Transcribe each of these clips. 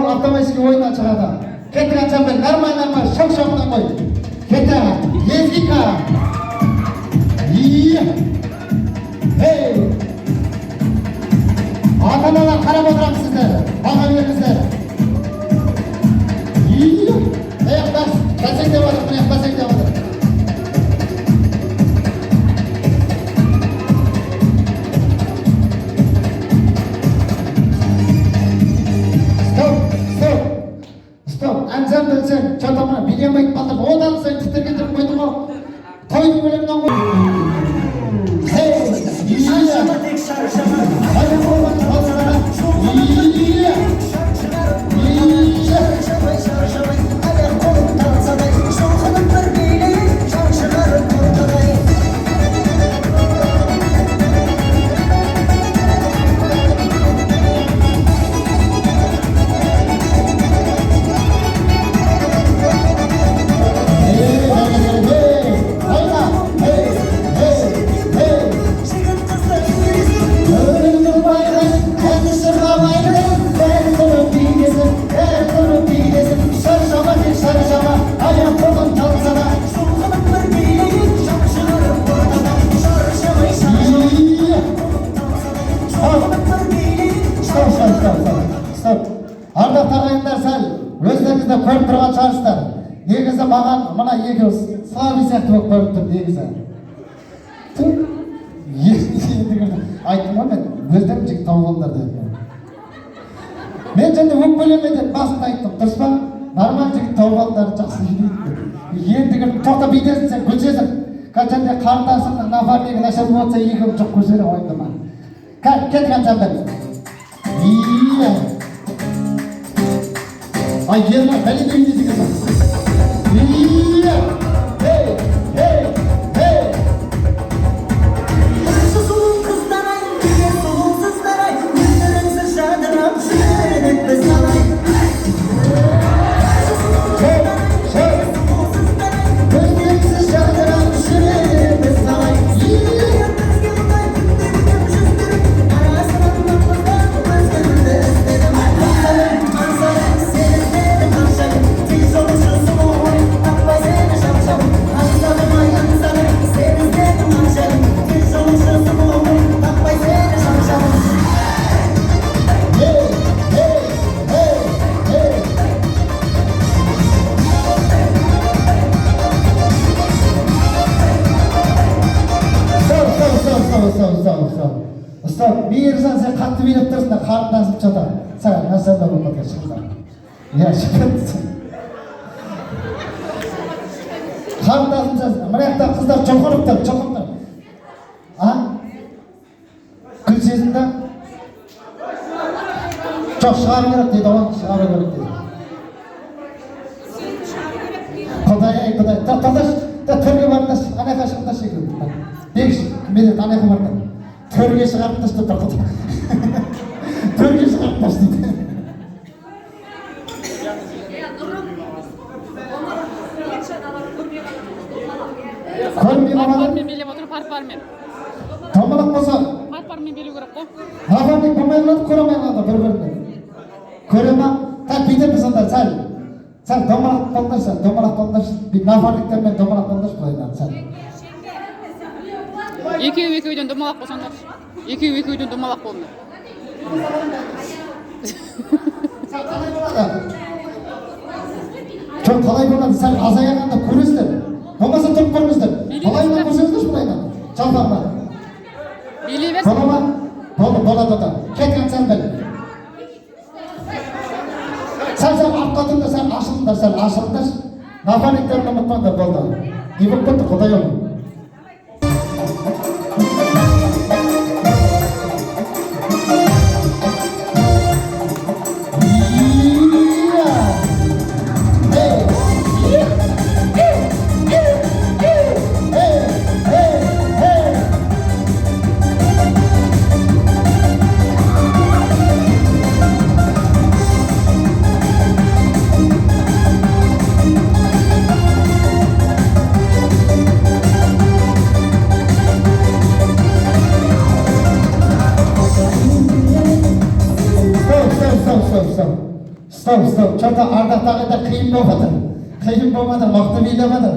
ол автоматически ойына шығады. Кеттік ансамбль, нормально, шоқ-шоқтан қой. Кеттік, езгика. Ата-аналар қарап отырамыз сіздер, баға беріңіздер. Аяқтас, бәсеңдеп отыр, міне бәсеңдеп отыр. Стоп, ансамбль сен, что-то билемейді қалдыр, одан сайын тіптер кетіріп қойды ғой. Тойдың өлімнен ғой. Шаршама тек шаршама. Ардақты ағайындар сәл өздеріңізді көріп тұрған шығарсыздар. Негізі маған мына екеуі слави сияқты болып көріп тұр негізі. Айттым ғой мен өздерім жігіт тауылғандар деп. Мен және өкпелеме деп басында айттым, дұрыс па? Нормал жігіт тауылғандар жақсы дейді. Ендігі тоқта бейдесін сен көшесің. Қачанда қарындасыңның нафарлығы нашар болса екеуі жоқ көшері ойынды ма? Кеттік ансамбль. Ay yerler beni de indirdi kızım. Hey, hey, hey. Solun kızlar ay, solun kızlar ay. Yüzlerinse şadıram, şirin etmez alay. Gözlerinse şadıram, şirin etmez alay. Стоп, мейіржан сен қатты билеп тұрсың да қарындасып жатыр. Саған насанда болмады шықса. Я шықпетсің. Қарындасым сен, мына жақта қыздар чоқырып тұр. А? Күл сезімді? Жоқ, шығару керек дейді оған, шығару керек дейді. Құдай. Төрге барыңдар, анайқа шығыңдар шекілді. Бекші, менен анайқа барыңдар. Төрге шығарып тастап тұр құдай. Төрге шығарып тастайды. Көрмей қалады. Парпармен билеп отыр, парпармен. Томалақ болса. Парпармен билеу керек қой. Нафарлық болмай қалады, көре қалады бір-біріне. Көре ма? Бүйтеміз сонда сәл. Сәл домалақ болдыршы. Нафарлықтармен домалақ болдыршы былайдан сәл. Екеуден домалақ болсаңдар. Екеуден домалақ болыңдар. Жоқ, қалай болады? Сәл азаяғанда көресіздер. Болмаса тұрып көріңіздер. Қалайынан көрсеңіздерші былайдан. Жалпағына. Билей берсін. Бола ма? Болады да. Кеткен ансамбль. Сәл артқа тұрыңдар, сәл ашылыңдар. Нафарлықтарын ұмытпаңдар болды. Не болып кетті құдай-ау. стоп. Что-то ардақты ағайындар қиын болып жатыр. Қиын болмады, мықты билеп жатыр.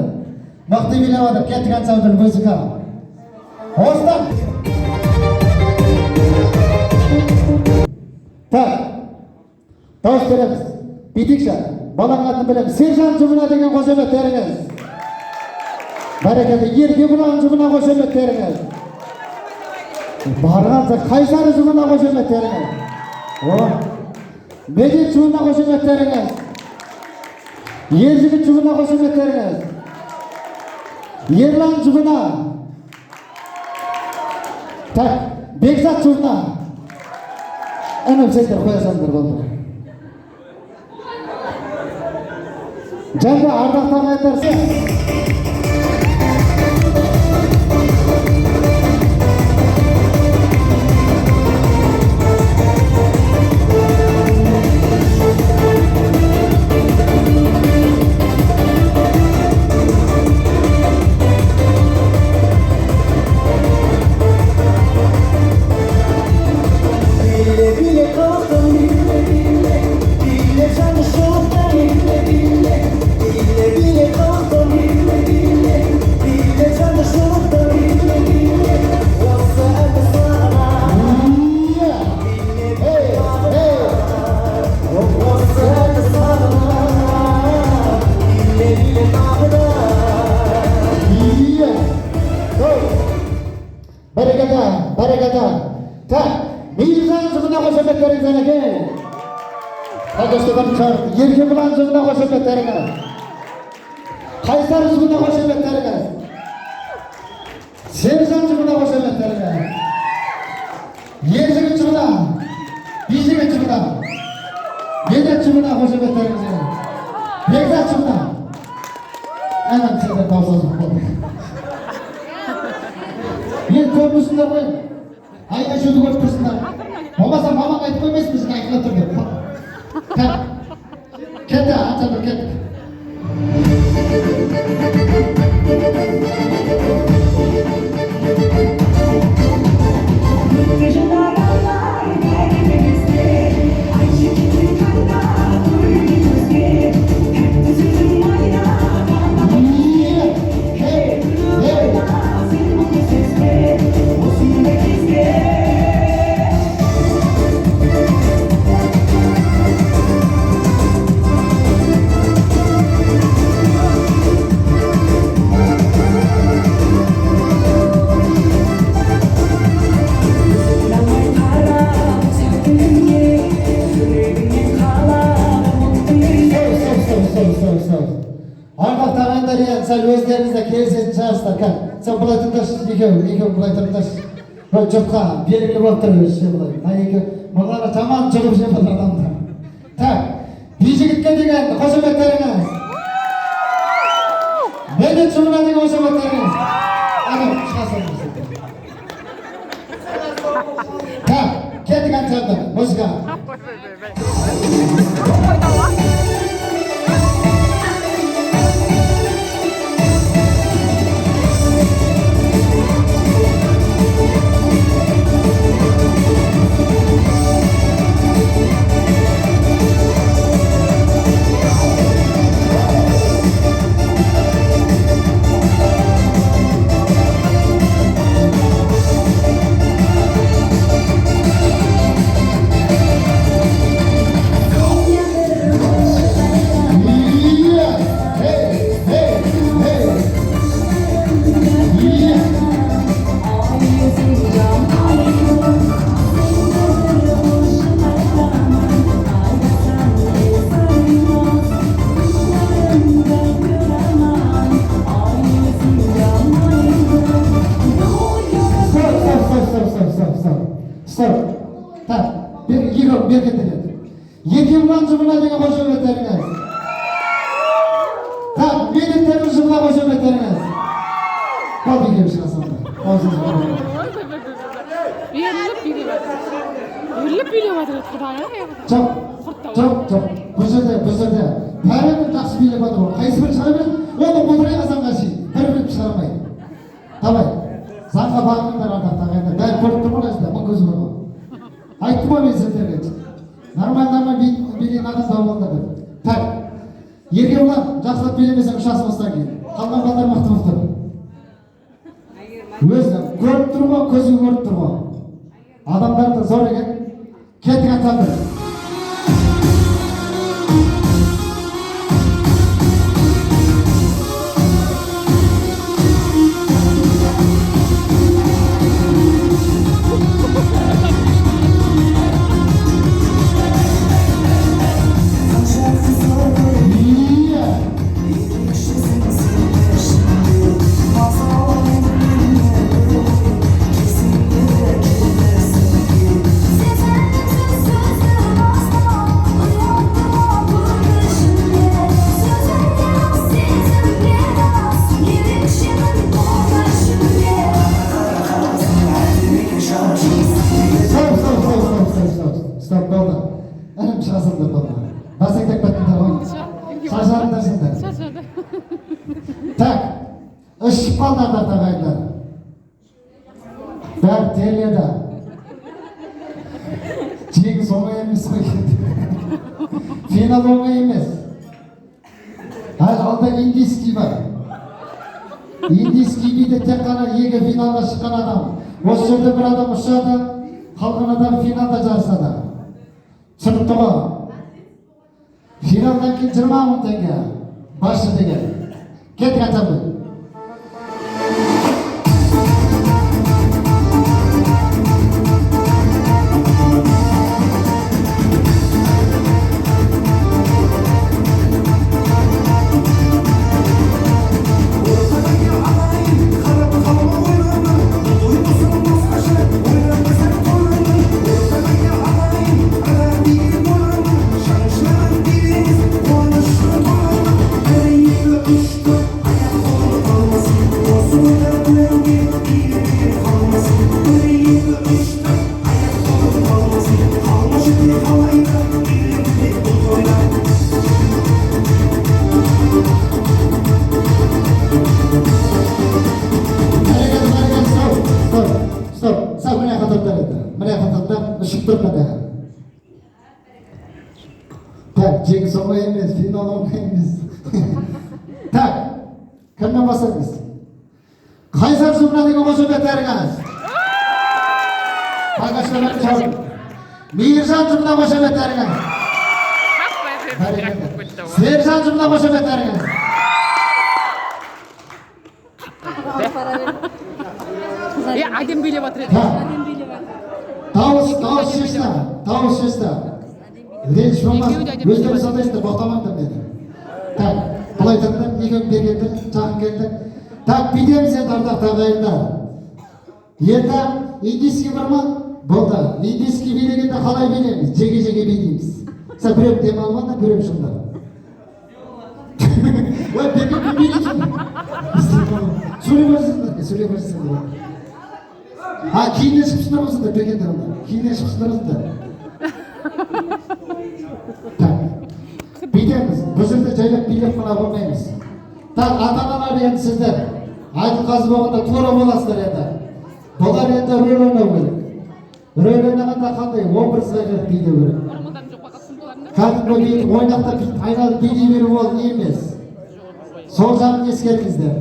Мықты билеп жатыр. Кеттік ансамбль музыка. Осыдан. Так. Дауыс береміз. Битікші. Баланың атын білеміз. Сержан жұбына деген қошеметтеріңіз. Бәрекелді. Еркебұлан жұбына қошеметтеріңіз. Барғанса Қайсары жұбына қошеметтеріңіз. Медет жұбына қошеметтеріңіз. Ержігіт жұбына қошеметтеріңіз. Ерлан жұбына. Так, Бекзат жұбына. Әнім сендер қоясаңдар болды. Жәнді ардақты ағайындар сен. Бареката. Так, Мирзан жұбына қошеметтеріңіз әнеке. Қайдастығын қар, Еркебұлан жұбына қошеметтеріңіз. Қайсар жұбына қошеметтеріңіз. Сержан жұбына қошеметтеріңіз. Ержігіт жұбына, Бижігіт жұбына, Медет жұбына қошеметтеріңіз. Бекзат жұбына. Әнім сендер таусазып болды. Мен көрмісіңдер ғой. Айға шуды көріп тұрсыңдар. Болмаса мамаң айтып қоймайсың біздің айқына тұр деп. Кетті, ансамбль кетті. Ардақты ағайындар ең сәл өздеріңізді келісетін шығарсыздар. Сен бұлай тыңдашы, екеу бұлай тыңдашы. Жұртқа белгілі болып тұр өзі бұлай. Мұлары жаман жүріп жеп отыр адамдар. Так, Бижігітке деген қошеметтеріңіз. Медет жұбына деген қошеметтеріңіз. Адам шығасыңыз. Так, кеттік ансамбль, музыка. Еркебұлан жұбына деген қошеметтеріңіз. Так, Медеттердің жұбына қошеметтеріңіз. Болды екеу шығасыңдар. Беріліп билеп жатыр. Беріліп билеп жатыр. Жоқ. Бұл жерде. Бәрінің жақсы билеп жатыр ғой. Қайсы бір шыға береді, оны отырай қазанға шейін. Бір шығармайды. Давай. Заңға бағыныңдар ардақты ағайындар. Бәрі көріп тұр ғой сіздер, мың көзі бар ғой. Айттым ғой мен сіздерге. Нормально билеген адам табылыңдар. Еркебұлан, жақсылап билемесең үш асығыстан кейін. Қалған балдар мықты болып тұр. Өзі көріп тұр ма, көзі көріп тұр ма? Адамдарды зор екен. Кетік аталды. Стоп, болды. Әнім шығасыңдар болды. Басың тек бәттіңдер ғой. Шашарыңдарсыңдар. Шашады. Так, үш шықпалдардар тағайындар. Бәрі теледі. Жеңіс оңай емес қой. Финал оңай емес. Алда индийский бар. Индийский биде тек қана екі финалға шыққан адам. Осы жерде бір адам ұшады, қалған адам финалда жарысады. Түсінікті ғой? Финалдан кейін 20 мың теңге басшы деген. Кетік атамын. Так, жеңіс оңай емес, финал оңай емес. Так, кімнен бастаймыз? Қайсар Жұмрадегі қошемет әріңіз? Қағаштарыңыз жауын. Мейіржан Жұмда қошемет әріңіз? Сержан Жұмда қошемет әріңіз? Әдем билеп отыр еді. Дауыс шешті. Реніш болмас, өздері сандайсыздар, боқтамаңдар деді. Так, бұлай тұрдым, екеуін бергенді, жақын келді. Так, бидеміз енді ардақ тағайындар. Енді индийский бар ма? Болды. Индийский билегенде қалай билеміз? Жеге-жеге билейміз. Сәл біреу демалмады, біреу шыңдар. Ой, бекем билеймін. Сөйлеп өрсіңдер. Кейінен шықшындар болсыңдар, бекендер онда. Кейінен шықшындар болсыңдар. Так, бидеміз, бұл жерде жайлап билеп қана болмаймыз. Так, ата-аналар енді сіздер айтылғазы болғанда тура боласыздар енді. Бұлар енді рөл ойнау керек. Рөл ойнағанда қандай образға келіп билеу керек. Кәдімгі ойнақта айналып билей беру ол емес. Сол жағын ескеріңіздер.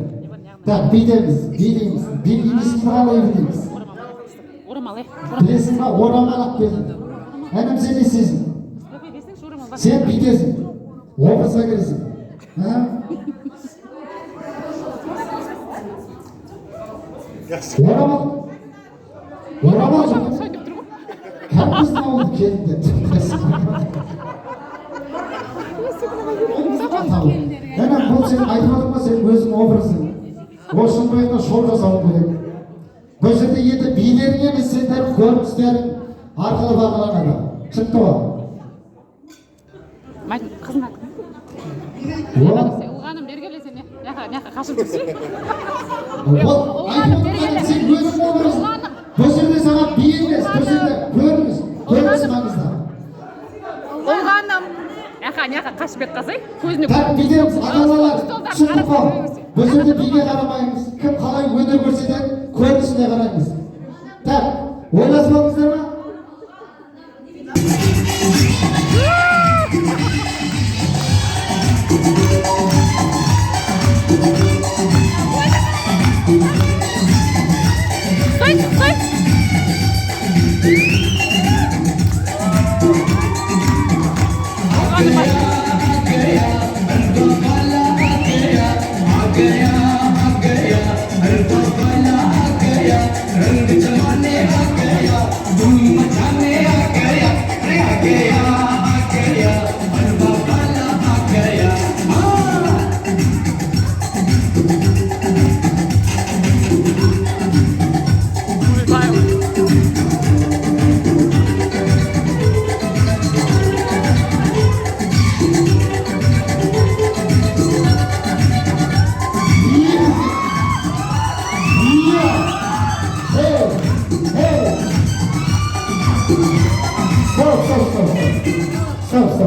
Так, бидеміз, билейміз. Индийский қалай билейміз? Білесің ба, орамал алып келді. Әнім сен естесің. Сен бидесің. Образға кересің. Орамал жоқ. Кәм біздің ауылды келді. Әнім бұл сен айтып отыр ма, сен өзің образың. Осының бойында шоу жасалу керек. Бұл жерде енді билерің емес, сендер көріністерің арқылы бағаланады. Шықты ғой? Қызын аты. Ұлғаным бергеле сен неқа қашып жүрсің. Ұлғаным бергеле. Сен өзің образың. Бұл жерде саған би емес, бұл жерде көрініс маңызды. Ұлғаным. Неқа қашып бет қазай, көзіне көрініп. Так, бидеміз, ата-аналар, шықты ғой? Бұл жерде биге қарамаймыз. Кім қалай өнер көрсетеді, көрінісіне қараймыз. Так, ойласпаңыздар ма?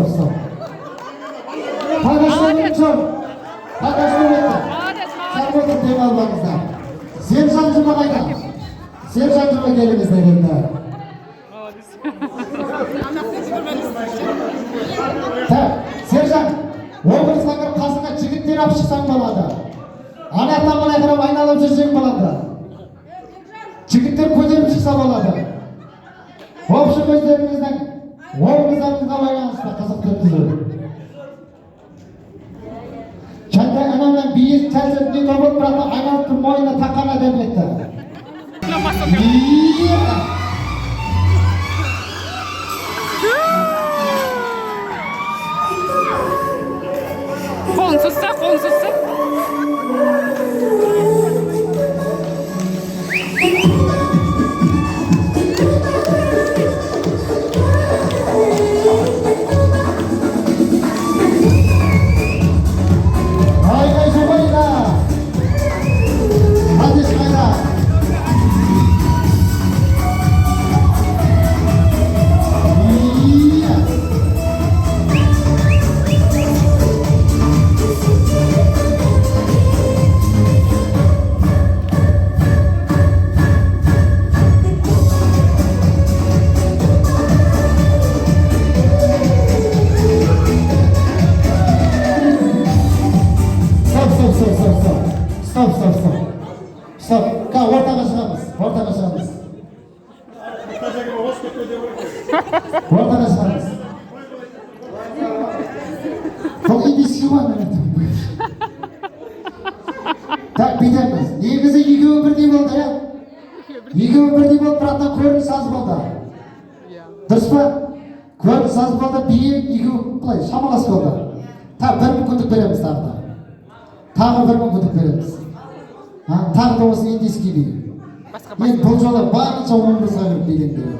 Stop. Arkadaşlarım çok. Arkadaşlarım sen burada tema almanızda. Serjancıma kayda. Serjancıma gelinizde geldi. Serjan, oğlunuzla kasına çigitler yapışırsan baladı. Anahtan bana kadar aynalıp жүрсең baladı. Çigitler көтеріп шықса baladı. Общем өздеріңіздің оғыздарыңызға байланысты қызықты өткізу. Kendi anamdan bir yüz tercih bir topuk bıraktı, aynalıp durma oyuna takana devletti. Қолын Stop. Ortaga шығамыз. Ortaga шығамыз. Бұл индийский ғой Так, бүйдеміз. Негізі екеуі бірдей болды, ja? Екеуі бірдей болды, бірақ та көрініс аз болды. Дұрыс па? Көрініс аз болды, бие екеуі былай шамалас болды. Так, бір мүмкіндік береміз тағы да. Тағы бір мүмкіндік береміз. Тағы да осы индийский би. Мен бұл жолы барынша оңымызға кіріп биден беремін.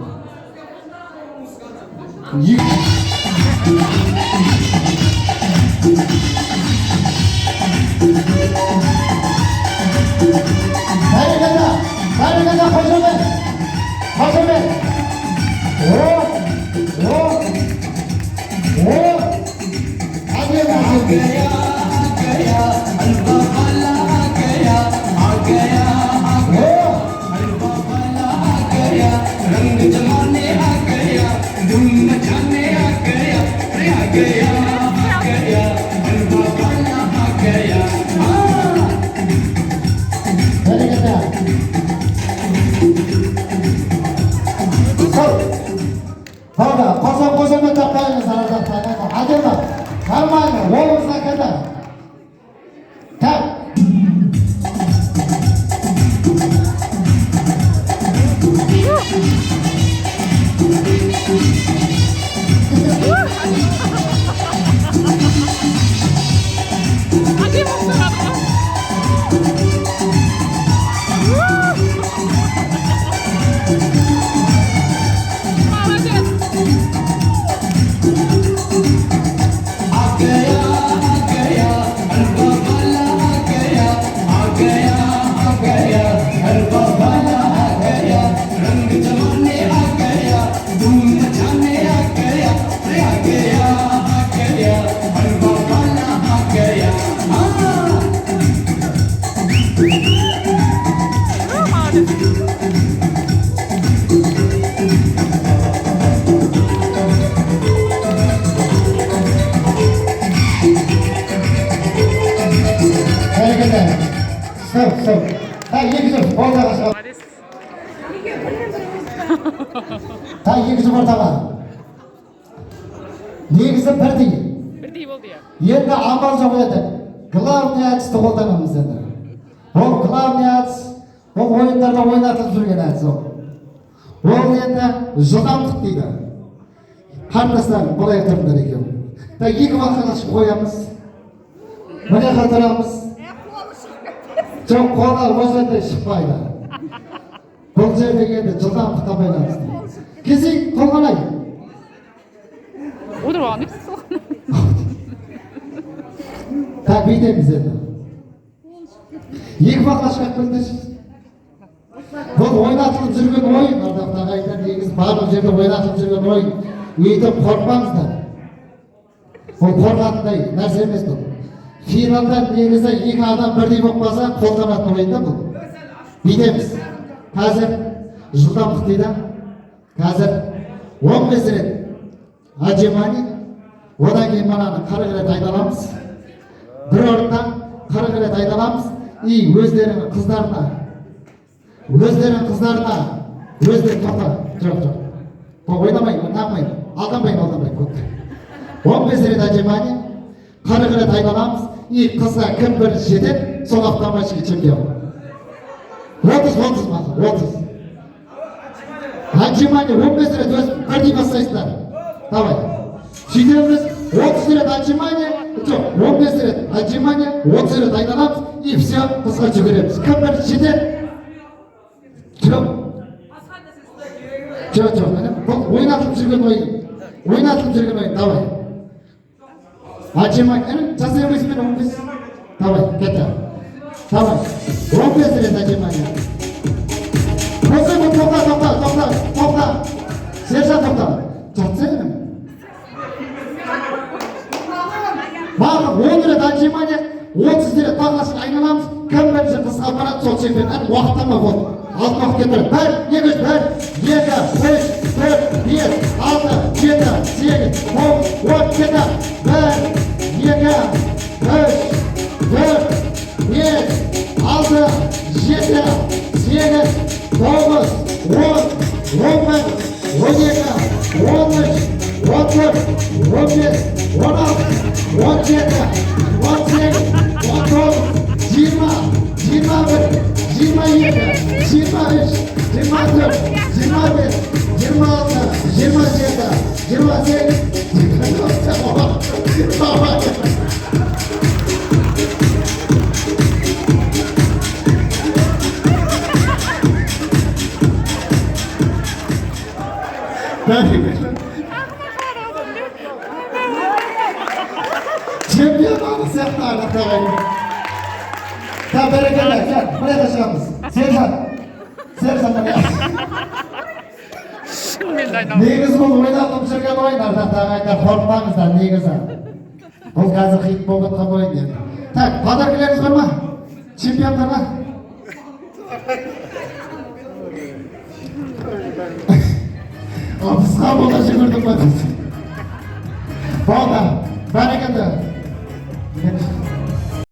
Barikada, Hocamen. Qo'shimni topaymiz arada. Adema. Hammayni o'g'limizga kada. Tak. Stop. Tak, yıkıcı ortaga çıkar. Tak, yıkıcı ortaga. негізі бірдей. Бірдей болды иә. Енді амал жоқ еді. Главный әдісті қолданамыз енді. Ол главный әдіс, ол ойындарда ойнатылып жүрген әдіс ол. Ол енді жылдамдық дейді. Қарындастарым, былай тұрыңдар екен. Екі бақалашып қоямыз. Міне қатырамыз. Жоқ, қолға ол жерде шықпайды. Бұл жердегі енді жылдамдыққа байланысты. Кезек қолғалай. Отырып алған екенсіз ғой. Так, бүйтеміз енді. Екі бақалашқа көрдіңіз. Бұл ойнатылып жүрген ойын, ардақты ағайындар, негізі барлық жерде ойнатылып жүрген ойын. Өйтіп қорқпаңыздар. Ол қорқатындай нәрсе емес бұл. Финалда негізі екі адам бірдей болып қалса қолданатын ойында бұл. Бүйтеміз. Қазір жылдамдық дейді. Қазір 15 рет отжимание. Одан кейін мынаны 40 рет айдаламыз. Бір орында 40 рет айдаламыз. И өздерінің қыздарына өздерің тоқта. Жоқ. Ойнамайын, тапмайын. Алданбайын. 15 рет отжимание. 40 рет айдаламыз. И қызға кім бірінші жетеді, сол автоматически чемпион. 30 отжимание 15 рет өз бірдей бастайсыздар. Давай. Сөйтеміз 30 рет отжимание, жоқ, 15 рет отжимание, 30 рет айдаламыз. И все, қызға жүгіреміз. Кім бірінші жетеді? Жоқ. Бұл ойнатылып жүрген ойын. Давай. Отжимание. Жасай алмайсың мен 15. Давай, кетті. Давай. 15 рет отжимание. Тоқта. Сержан тоқта. Жатсайын. Барлық 10 рет отжимание, 30 рет бақласын айналамыз. Кім бірінші қызға барады, сол чемпион. Уақыттама болды. Алтын уақыт кетір. 1, 2, 3, 4, 5, 6, 7, 8, 9, 10 кетті. 1, 2, 3, 4, 5, 6, 7, 8, 9, 10, 11, 12, 13, 14, 15, 16, 17, 18, 19, 20, 21, 22, 23, 24, 25, 26, 27, 28, 29, Чемпион аны сияқты ағаттағай. Бәрекелді, міне шығамыз. Сержан, негізі бұл ойнатылып жүрген ойын, ағаттағайдар, қорқпаңыздар негізі. Бұл қазір хит болып жатқан ойын енді. Так, подаркілеріңіз бар ма? Чемпиондарға? Абысқа бола жүгірдім ба дейсің. Болды, бәрекелді.